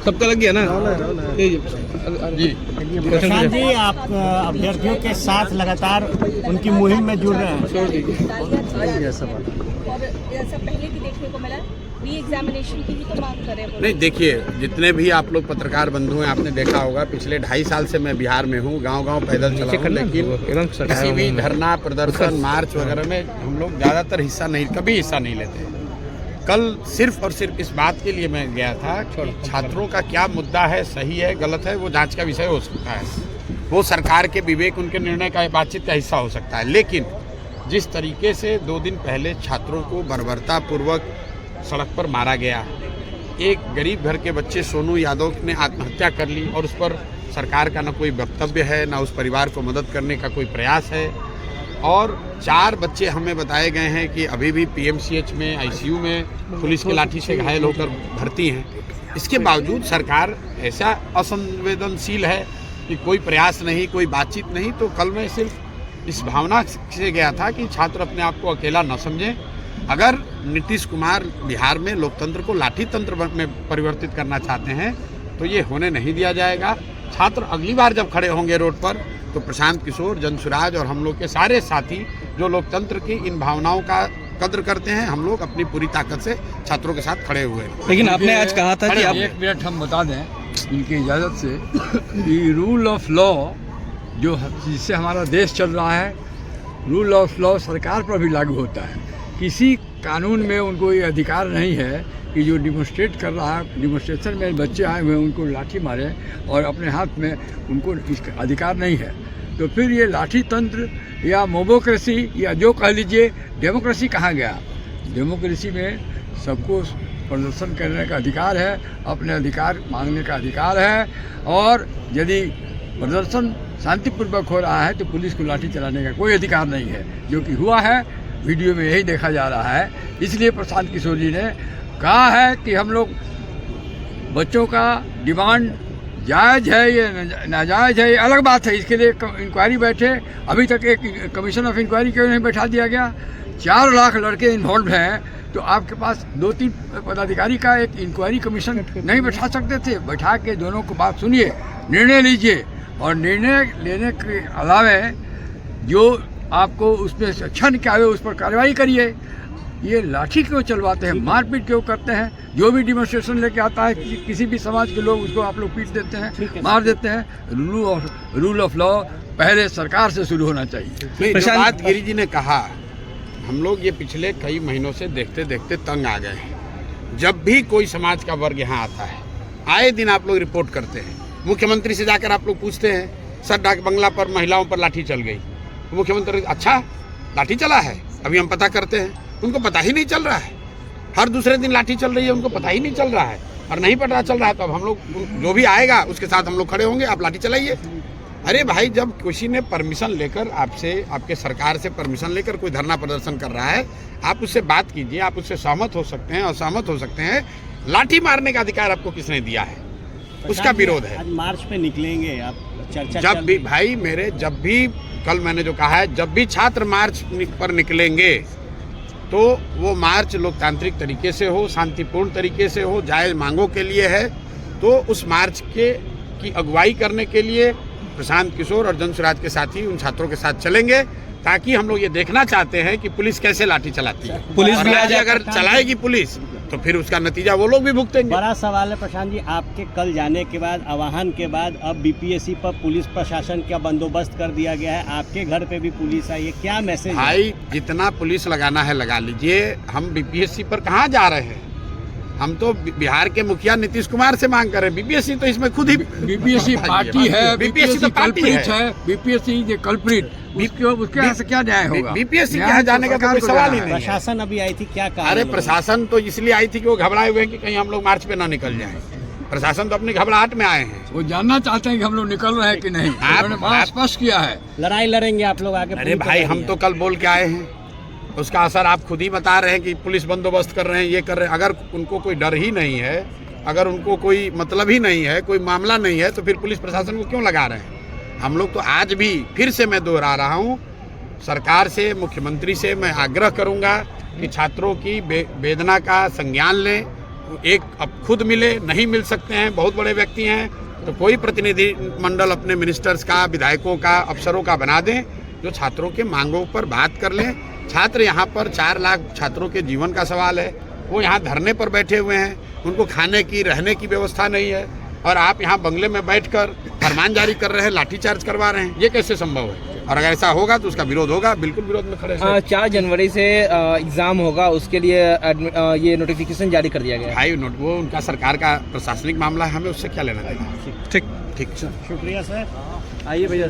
सबका लग गया ना जी। प्रशांत जी, आप अभ्यर्थियों के साथ लगातार उनकी मुहिम में जुड़ रहे हैं। और ऐसा पहले भी देखने को मिला, री एग्जामिनेशन की भी तो मांग कर रहे हैं। नहीं, देखिए, जितने भी आप लोग पत्रकार बंधु हैं, आपने देखा होगा पिछले 2.5 साल से मैं बिहार में हूँ, गांव-गांव पैदल चला हूँ, लेकिन किसी भी धरना प्रदर्शन मार्च वगैरह में हम लोग ज़्यादातर कभी हिस्सा नहीं लेते। कल सिर्फ और सिर्फ इस बात के लिए मैं गया था कि छात्रों का क्या मुद्दा है, सही है गलत है, वो जांच का विषय हो सकता है, वो सरकार के विवेक, उनके निर्णय का बातचीत का हिस्सा हो सकता है। लेकिन जिस तरीके से 2 दिन पहले छात्रों को बर्बरतापूर्वक सड़क पर मारा गया, एक गरीब घर के बच्चे सोनू यादव ने आत्महत्या कर ली और उस पर सरकार का न कोई वक्तव्य है, न उस परिवार को मदद करने का कोई प्रयास है, और 4 बच्चे हमें बताए गए हैं कि अभी भी पीएमसीएच में आईसीयू में पुलिस की लाठी से घायल होकर भर्ती हैं। इसके बावजूद सरकार ऐसा असंवेदनशील है कि कोई प्रयास नहीं, कोई बातचीत नहीं। तो कल मैं सिर्फ इस भावना से गया था कि छात्र अपने आप को अकेला न समझें। अगर नीतीश कुमार बिहार में लोकतंत्र को लाठी तंत्र में परिवर्तित करना चाहते हैं तो ये होने नहीं दिया जाएगा। छात्र अगली बार जब खड़े होंगे रोड पर तो प्रशांत किशोर, जनसुराज और हम लोग के सारे साथी जो लोकतंत्र की इन भावनाओं का कद्र करते हैं, हम लोग अपनी पूरी ताकत से छात्रों के साथ खड़े हुए हैं। लेकिन आपने आज कहा था कि आप 1 मिनट हम बता दें इनकी इजाज़त से कि रूल ऑफ लॉ जो जिससे हमारा देश चल रहा है, रूल ऑफ लॉ सरकार पर भी लागू होता है। किसी कानून में उनको ये अधिकार नहीं है कि जो डिमोन्स्ट्रेट कर रहा है, डिमोन्स्ट्रेशन में बच्चे आए हुए उनको लाठी मारे और अपने हाथ में, उनको इसका अधिकार नहीं है। तो फिर ये लाठी तंत्र या मोबोक्रेसी या जो कह लीजिए, डेमोक्रेसी कहाँ गया? डेमोक्रेसी में सबको प्रदर्शन करने का अधिकार है, अपने अधिकार मांगने का अधिकार है, और यदि प्रदर्शन शांतिपूर्वक हो रहा है तो पुलिस को लाठी चलाने का कोई अधिकार नहीं है, जो कि हुआ है। वीडियो में यही देखा जा रहा है। इसलिए प्रशांत किशोर जी ने कहा है कि हम लोग बच्चों का डिमांड जायज़ है या नाजायज़ है, ये अलग बात है। इसके लिए इंक्वायरी बैठे। अभी तक एक कमीशन ऑफ इंक्वायरी क्यों नहीं बैठा दिया गया? 4 लाख लड़के इन्वॉल्व हैं, तो आपके पास 2-3 पदाधिकारी का एक इंक्वायरी कमीशन नहीं बैठा सकते थे? बैठा के दोनों को बात सुनिए, निर्णय लीजिए, और निर्णय लेने के अलावे जो आपको उसमें क्षण क्या है उस पर कार्रवाई करिए। ये लाठी क्यों चलवाते हैं, मारपीट क्यों करते हैं? जो भी डिमोन्स्ट्रेशन लेके आता है किसी भी समाज के लोग, उसको आप लोग पीट देते हैं, मार देते हैं। रूल ऑफ लॉ पहले सरकार से शुरू होना चाहिए। प्रशांत गिरी जी ने कहा, हम लोग ये पिछले कई महीनों से देखते देखते तंग आ गए हैं। जब भी कोई समाज का वर्ग यहाँ आता है, आए दिन आप लोग रिपोर्ट करते हैं। मुख्यमंत्री से जाकर आप लोग पूछते हैं, सर डाक बंगला पर महिलाओं पर लाठी चल गई। मुख्यमंत्री, अच्छा लाठी चला है? अभी हम पता करते हैं। उनको पता ही नहीं चल रहा है। हर दूसरे दिन लाठी चल रही है, उनको पता ही नहीं चल रहा है। और नहीं पता चल रहा है तो अब हम लोग, जो भी आएगा उसके साथ हम लोग खड़े होंगे, आप लाठी चलाइए। अरे भाई, जब किसी ने परमिशन लेकर आपसे, आपके सरकार से परमिशन लेकर कोई धरना प्रदर्शन कर रहा है, आप उससे बात कीजिए, आप उससे सहमत हो सकते हैं, असहमत हो सकते हैं। लाठी मारने का अधिकार आपको किसने दिया है? उसका विरोध है। आज मार्च पे निकलेंगे आप? चर्चा जब भी भाई मेरे, जब भी, कल मैंने जो कहा है, जब भी छात्र मार्च पर निकलेंगे तो वो मार्च लोकतांत्रिक तरीके से हो, शांतिपूर्ण तरीके से हो, जायज़ मांगों के लिए है। तो उस मार्च की अगुवाई करने के लिए प्रशांत किशोर और जनसुराज के साथी उन छात्रों के साथ चलेंगे, ताकि हम लोग ये देखना चाहते हैं कि पुलिस कैसे लाठी चलाती है। पुलिस भी आज अगर चलाएगी पुलिस तो फिर उसका नतीजा वो लोग भी भुगतेंगे। बड़ा सवाल है प्रशांत जी, आपके कल जाने के बाद, आह्वान के बाद, अब बीपीएससी पर पुलिस प्रशासन का बंदोबस्त कर दिया गया है, आपके घर पे भी पुलिस आई है, क्या मैसेज? भाई, जितना पुलिस लगाना है लगा लीजिए। हम बीपीएससी पर कहाँ जा रहे हैं? हम तो बिहार के मुखिया नीतीश कुमार से मांग कर रहे हैं। बीपीएससी तो इसमें खुद ही बीपीएससी पार्टी है, बीपीएससी तो कल्प्रिट है, बीपीएससी ये कल्प्रिट, उसके यहाँ से क्या न्याय होगा? बीपीएससी के यहाँ जाने का कोई सवाल ही नहीं है। प्रशासन अभी आई थी, क्या कहा? अरे प्रशासन तो इसलिए आई थी कि वो घबराए हुए हैं कि कहीं हम लोग मार्च पे ना निकल जाएं। प्रशासन तो अपनी घबराहट में आए हैं। वो जानना चाहते हैं कि हम लोग निकल रहे हैं कि नहीं। उन्होंने बड़ा स्पष्ट किया है। लड़ाई लड़ेंगे आप लोग आगे? अरे भाई, हम तो कल बोल के आए हैं, उसका असर आप खुद ही बता रहे हैं कि पुलिस बंदोबस्त कर रहे हैं, ये कर रहे हैं। अगर उनको कोई डर ही नहीं है, अगर उनको कोई मतलब ही नहीं है, कोई मामला नहीं है, तो फिर पुलिस प्रशासन को क्यों लगा रहे हैं? हम लोग तो आज भी, फिर से मैं दोहरा रहा हूँ, सरकार से, मुख्यमंत्री से मैं आग्रह करूँगा कि छात्रों की वेदना का संज्ञान लें एक अब खुद मिले, नहीं मिल सकते हैं, बहुत बड़े व्यक्ति हैं, तो कोई प्रतिनिधि मंडल अपने मिनिस्टर्स का, विधायकों का, अफसरों का बना दें जो छात्रों के मांगों पर बात कर लें। छात्र यहाँ पर 4 लाख छात्रों के जीवन का सवाल है, वो यहाँ धरने पर बैठे हुए हैं, उनको खाने की, रहने की व्यवस्था नहीं है, और आप यहाँ बंगले में बैठकर फरमान जारी कर रहे हैं, लाठीचार्ज करवा रहे हैं। ये कैसे संभव है? और अगर ऐसा होगा तो उसका विरोध होगा, बिल्कुल विरोध में खड़े हैं। 4 जनवरी से एग्जाम होगा, उसके लिए ये नोटिफिकेशन जारी कर दिया गया है। भाई वो उनका सरकार का प्रशासनिक मामला है, हमें उससे क्या लेना देना। ठीक ठीक। शुक्रिया सर। आइए भैया।